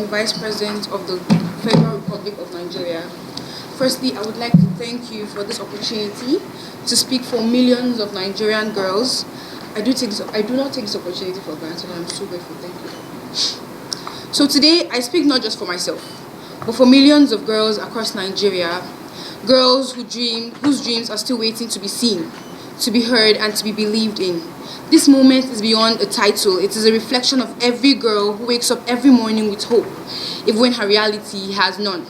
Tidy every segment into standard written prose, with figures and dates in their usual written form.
Vice President of the Federal Republic of Nigeria. Firstly, I would like to thank you for this opportunity to speak for millions of Nigerian girls. I do not take this opportunity for granted, and I'm so grateful. Thank you. So today, I speak not just for myself, but for millions of girls across Nigeria, girls whose dreams are still waiting to be seen, to be heard, and to be believed in. This moment is beyond a title. It is a reflection of every girl who wakes up every morning with hope, even when her reality has none.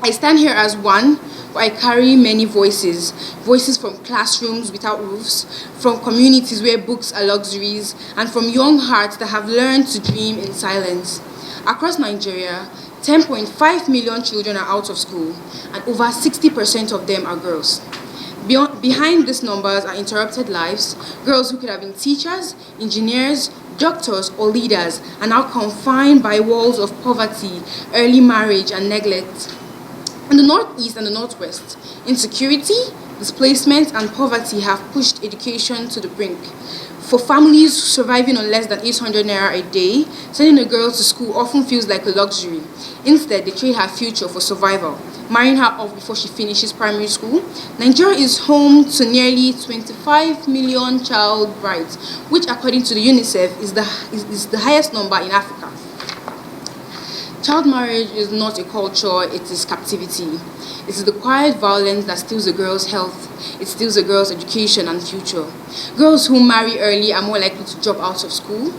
I stand here as one, but I carry many voices. Voices from classrooms without roofs, from communities where books are luxuries, and from young hearts that have learned to dream in silence. Across Nigeria, 10.5 million children are out of school, and over 60% of them are girls. Behind these numbers are interrupted lives, girls who could have been teachers, engineers, doctors, or leaders, are now confined by walls of poverty, early marriage, and neglect. In the Northeast and the Northwest, insecurity, displacement, and poverty have pushed education to the brink. For families surviving on less than 800 naira a day, sending a girl to school often feels like a luxury. Instead, they trade her future for survival, marrying her off before she finishes primary school. Nigeria is home to nearly 25 million child brides, which according to the UNICEF is the highest number in Africa. Child marriage is not a culture, it is captivity. It is the quiet violence that steals a girl's health, it steals a girl's education and future. Girls who marry early are more likely to drop out of school,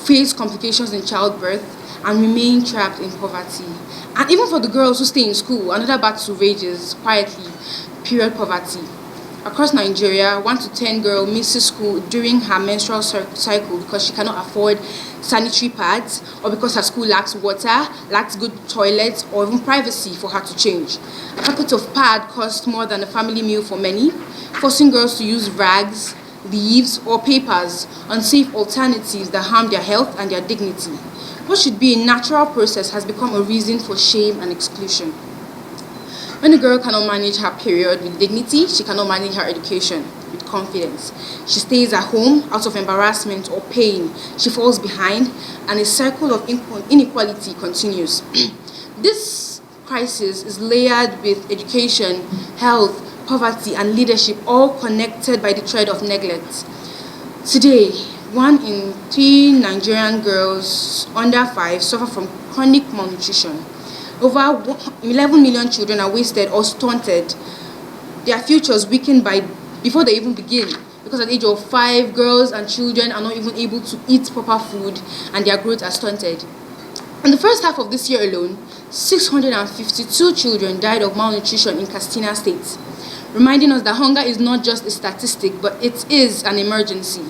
face complications in childbirth, and remain trapped in poverty. And even for the girls who stay in school, another battle rages quietly: period poverty. Across Nigeria, 1 to 10 girl misses school during her menstrual cycle because she cannot afford sanitary pads, or because her school lacks water, lacks good toilets, or even privacy for her to change. A packet of pad costs more than a family meal for many, forcing girls to use rags, leaves, or papers, unsafe alternatives that harm their health and their dignity. What should be a natural process has become a reason for shame and exclusion. When a girl cannot manage her period with dignity, she cannot manage her education with confidence. She stays at home out of embarrassment or pain. She falls behind, and a cycle of inequality continues. This crisis is layered with education, health, poverty, and leadership, all connected by the thread of neglect. Today, 1 in 3 Nigerian girls under 5 suffer from chronic malnutrition. Over 11 million children are wasted or stunted, their futures weakened before they even begin, because at the age of 5, girls and children are not even able to eat proper food and their growth are stunted. In the first half of this year alone, 652 children died of malnutrition in Katsina State, reminding us that hunger is not just a statistic, but it is an emergency.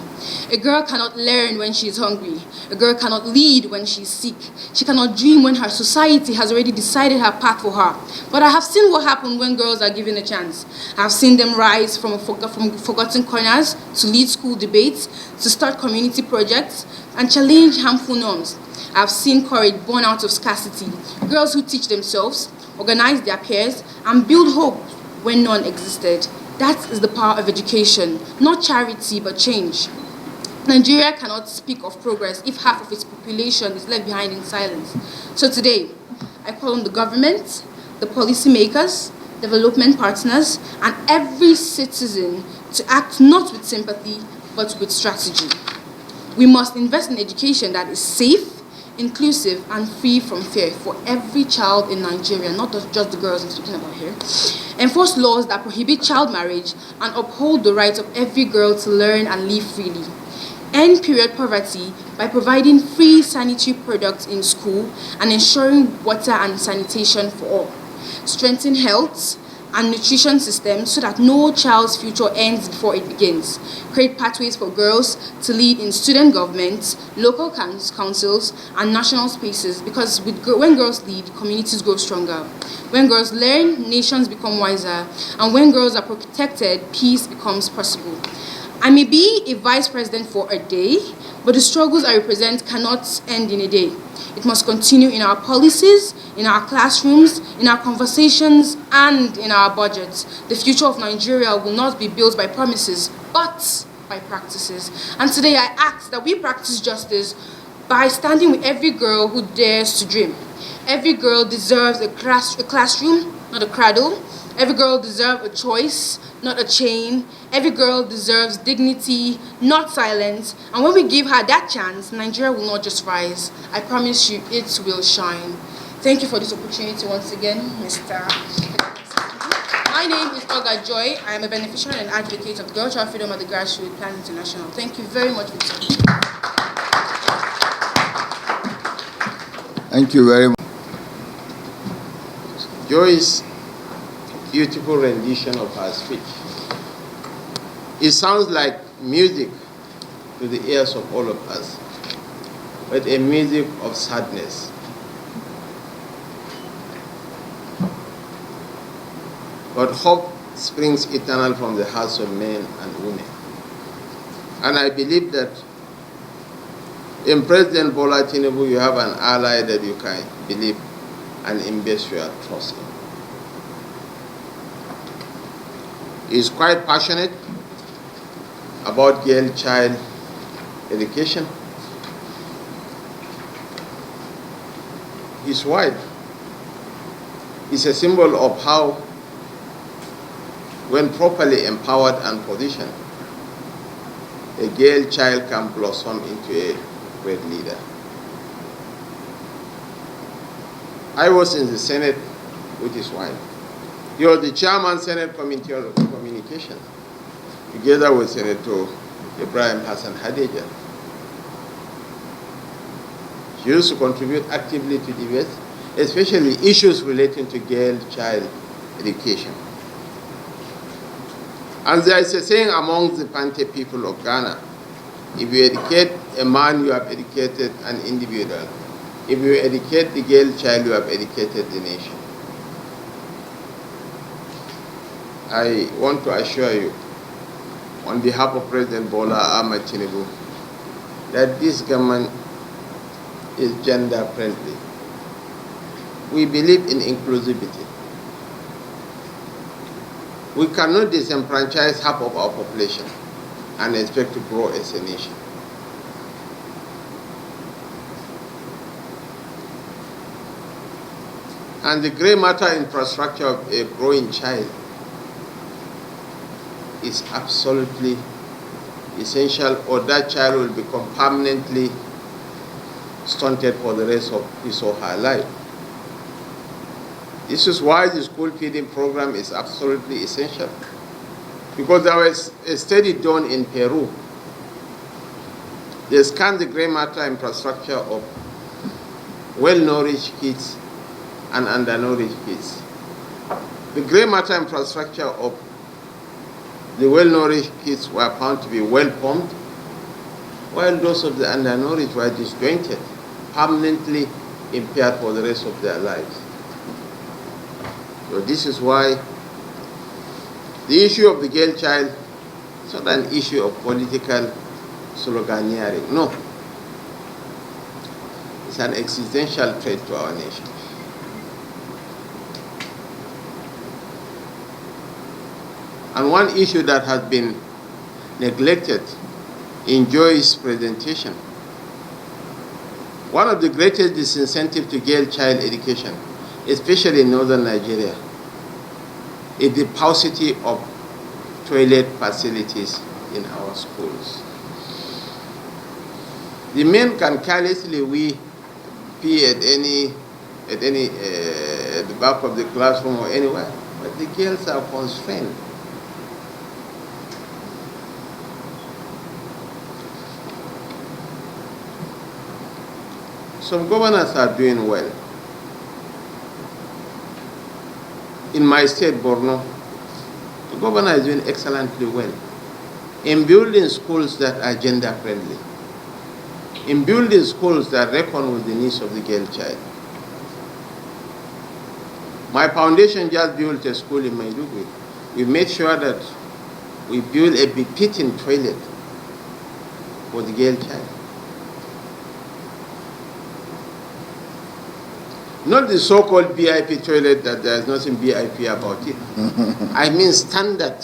A girl cannot learn when she is hungry. A girl cannot lead when she is sick. She cannot dream when her society has already decided her path for her. But I have seen what happens when girls are given a chance. I have seen them rise from forgotten corners to lead school debates, to start community projects, and challenge harmful norms. I have seen courage born out of scarcity. Girls who teach themselves, organize their peers, and build hope when none existed. That is the power of education, not charity, but change. Nigeria cannot speak of progress if half of its population is left behind in silence. So today, I call on the government, the policymakers, development partners, and every citizen to act not with sympathy, but with strategy. We must invest in education that is safe, inclusive, and free from fear for every child in Nigeria, not just the girls I'm speaking about here. Enforce laws that prohibit child marriage and uphold the right of every girl to learn and live freely. End period poverty by providing free sanitary products in school and ensuring water and sanitation for all. Strengthen health and nutrition systems so that no child's future ends before it begins. Create pathways for girls to lead in student governments, local councils, and national spaces, because when girls lead, communities grow stronger. When girls learn, nations become wiser. And when girls are protected, peace becomes possible. I may be a vice president for a day, but the struggles I represent cannot end in a day. It must continue in our policies, in our classrooms, in our conversations, and in our budgets. The future of Nigeria will not be built by promises, but by practices. And today I ask that we practice justice by standing with every girl who dares to dream. Every girl deserves a classroom, not a cradle. Every girl deserves a choice, not a chain. Every girl deserves dignity, not silence. And when we give her that chance, Nigeria will not just rise. I promise you, it will shine. Thank you for this opportunity once again, Mr. My name is Ogah Joy. I am a beneficiary and advocate of Girl Child Freedom at the Grassroots Plan International. Thank you very much for this opportunity. Thank you very much. Joy's beautiful rendition of her speech. It sounds like music to the ears of all of us, but a music of sadness. But hope springs eternal from the hearts of men and women. And I believe that in President Bola Tinubu, you have an ally that you can believe and invest your trust in. He is quite passionate about girl child education. His wife is a symbol of how, when properly empowered and positioned, a girl child can blossom into a great leader. I was in the Senate with his wife. He was the chairman Senate Committee on Communication, together with Senator Ibrahim Hassan Hadija. She used to contribute actively to debate, especially issues relating to girl child education. And there is a saying among the Pante people of Ghana: if you educate a man, you have educated an individual. If you educate the girl child, you have educated the nation. I want to assure you, on behalf of President Bola Ahmed Tinubu, that this government is gender friendly. We believe in inclusivity. We cannot disenfranchise half of our population and expect to grow as a nation. And the grey matter infrastructure of a growing child is absolutely essential, or that child will become permanently stunted for the rest of his or her life. This is why the school feeding program is absolutely essential. Because there was a study done in Peru. They scanned the grey matter infrastructure of well-nourished kids and undernourished kids. The grey matter infrastructure of the well-nourished kids were found to be well-formed, while those of the undernourished were disjointed, permanently impaired for the rest of their lives. So this is why the issue of the girl child is not an issue of political sloganeering. No. It's an existential threat to our nation. And one issue that has been neglected in Joy's presentation, one of the greatest disincentives to girl child education, especially in northern Nigeria, is the paucity of toilet facilities in our schools. The men can carelessly pee at the back of the classroom or anywhere, but the girls are constrained. Some governors are doing well. In my state, Borno, the governor is doing excellently well in building schools that are gender friendly, in building schools that reckon with the needs of the girl child. My foundation just built a school in Maiduguri. We made sure that we build a befitting toilet for the girl child. Not the so-called VIP toilet that there's nothing VIP about it. I mean standard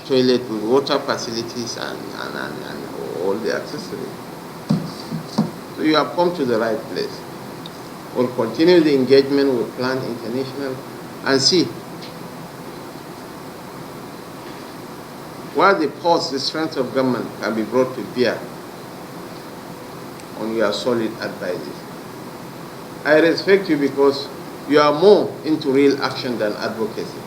toilet with water facilities and all the accessories. So you have come to the right place. We'll continue the engagement with Plan International and see where the strength of government can be brought to bear on your solid advices. I respect you because you are more into real action than advocacy.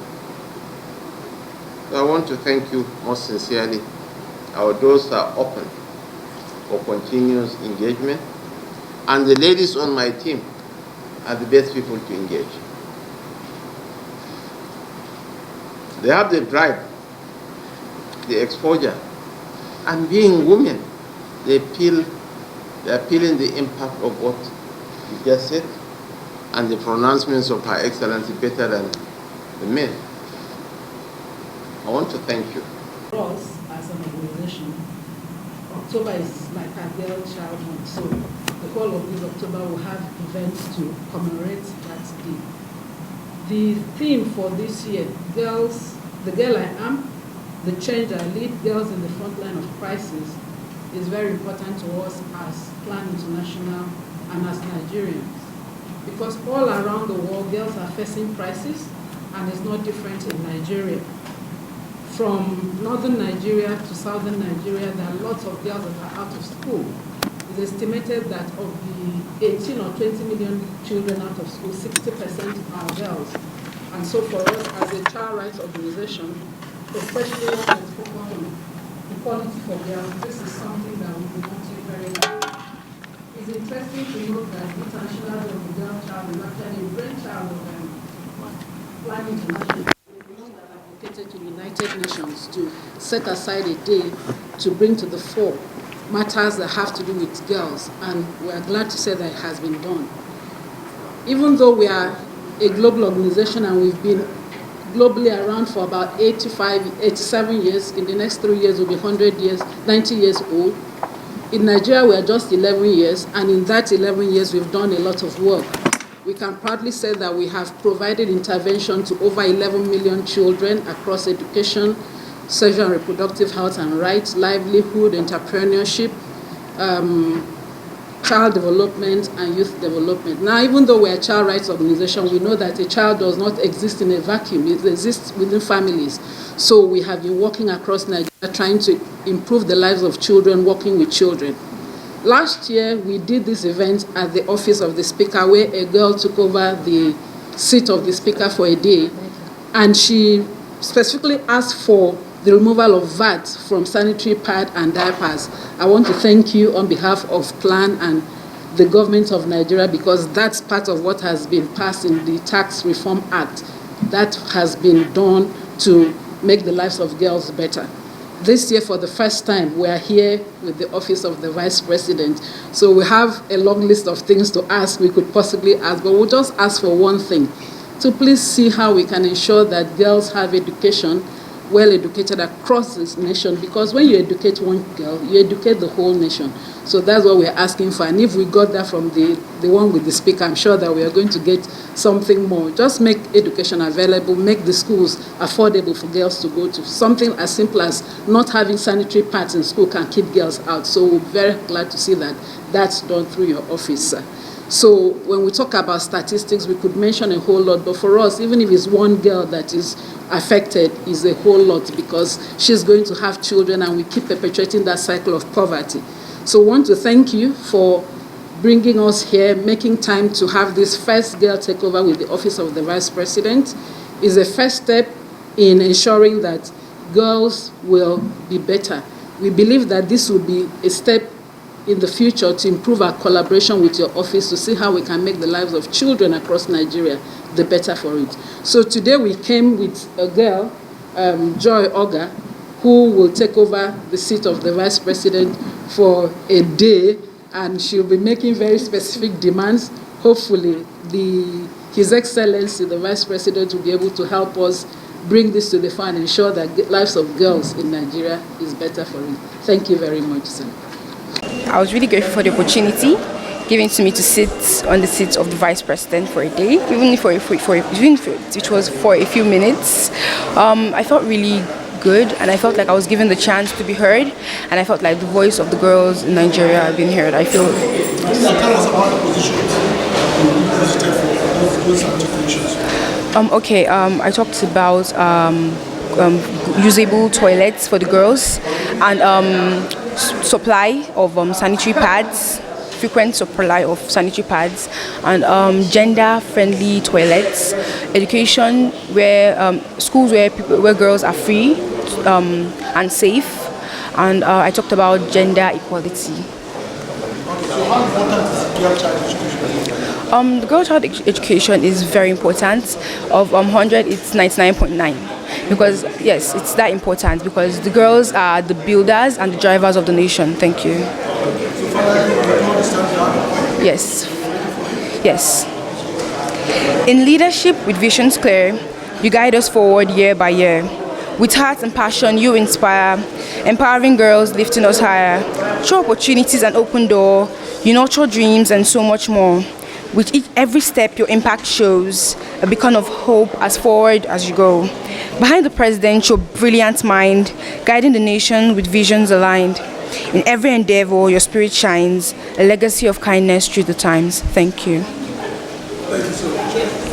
So I want to thank you most sincerely. Our doors are open for continuous engagement, and the ladies on my team are the best people to engage. They have the drive, the exposure, and being women, they are feeling the impact of what you just said, and the pronouncements of Her Excellency better than the men. I want to thank you. For us, as an organization, October is like a girl child month, so the whole of this October will have events to commemorate that day. The theme for this year, girls, the girl I am, the change I lead, girls in the front line of crisis, is very important to us as Plan International and as Nigerians. Because all around the world, girls are facing crisis, and it's not different in Nigeria. From northern Nigeria to southern Nigeria, there are lots of girls that are out of school. It's estimated that of the 18 or 20 million children out of school, 60% are girls. And so for us as a child rights organization, especially when it's focused on equality for girls, this is something that we want to very much. It's interesting to note that the International Day of the Girl Child is actually a brainchild of Plan International. To the United Nations to set aside a day to bring to the fore matters that have to do with girls, and we are glad to say that it has been done. Even though we are a global organization and we've been globally around for about 87 years, in the next 3 years we'll be 100 years, 90 years old. In Nigeria we are just 11 years, and in that 11 years we've done a lot of work. We can proudly say that we have provided intervention to over 11 million children across education, sexual and reproductive health and rights, livelihood, entrepreneurship, child development, and youth development. Now, even though we're a child rights organization, we know that a child does not exist in a vacuum. It exists within families. So we have been working across Nigeria trying to improve the lives of children, working with children. Last year, we did this event at the office of the speaker where a girl took over the seat of the speaker for a day, and she specifically asked for the removal of VAT from sanitary pad and diapers. I want to thank you on behalf of Plan and the government of Nigeria, because that's part of what has been passed in the Tax Reform Act. That has been done to make the lives of girls better. This year, for the first time, we are here with the Office of the Vice President. So we have a long list of things to ask, we could possibly ask, but we'll just ask for one thing. So please see how we can ensure that girls have education, well educated across this nation, because when you educate one girl, you educate the whole nation. So that's what we're asking for. And if we got that from the one with the speaker, I'm sure that we are going to get something more. Just make education available, make the schools affordable for girls to go to. Something as simple as not having sanitary pads in school can keep girls out. So we're very glad to see that that's done through your office. So when we talk about statistics, we could mention a whole lot, but for us, even if it's one girl that is affected, is a whole lot, because she's going to have children and we keep perpetuating that cycle of poverty. So I want to thank you for bringing us here, making time to have this first girl takeover with the Office of the Vice President. Is a first step in ensuring that girls will be better. We believe that this will be a step in the future to improve our collaboration with your office to see how we can make the lives of children across Nigeria the better for it. So today we came with a girl, Joy Ogah, who will take over the seat of the Vice President for a day, and she'll be making very specific demands. Hopefully, His Excellency, the Vice President, will be able to help us bring this to the fore and ensure that the lives of girls in Nigeria is better for it. Thank you very much, sir. I was really grateful for the opportunity given to me to sit on the seat of the Vice President for a day, even if it was for a few minutes. I felt really good, and I felt like I was given the chance to be heard, and I felt like the voice of the girls in Nigeria have been heard. I feel. Tell us about the positions you visited for those certifications. I talked about usable toilets for the girls and supply of sanitary pads, frequent supply of sanitary pads, and gender-friendly toilets, education where schools where girls are free and safe, and I talked about gender equality. So how important is girl child education? The girl child education is very important. Of 100, it's 99.9. Because, yes, it's that important because the girls are the builders and the drivers of the nation. Thank you. So finally, can you understand the other point? Yes. Yes. In leadership with visions clear, you guide us forward year by year. With heart and passion, you inspire, empowering girls, lifting us higher. Through opportunities and open door, you nurture dreams and so much more. With every step, your impact shows a beacon of hope as forward as you go. Behind the president, your brilliant mind, guiding the nation with visions aligned. In every endeavor, your spirit shines, a legacy of kindness through the times. Thank you. Thank you so much.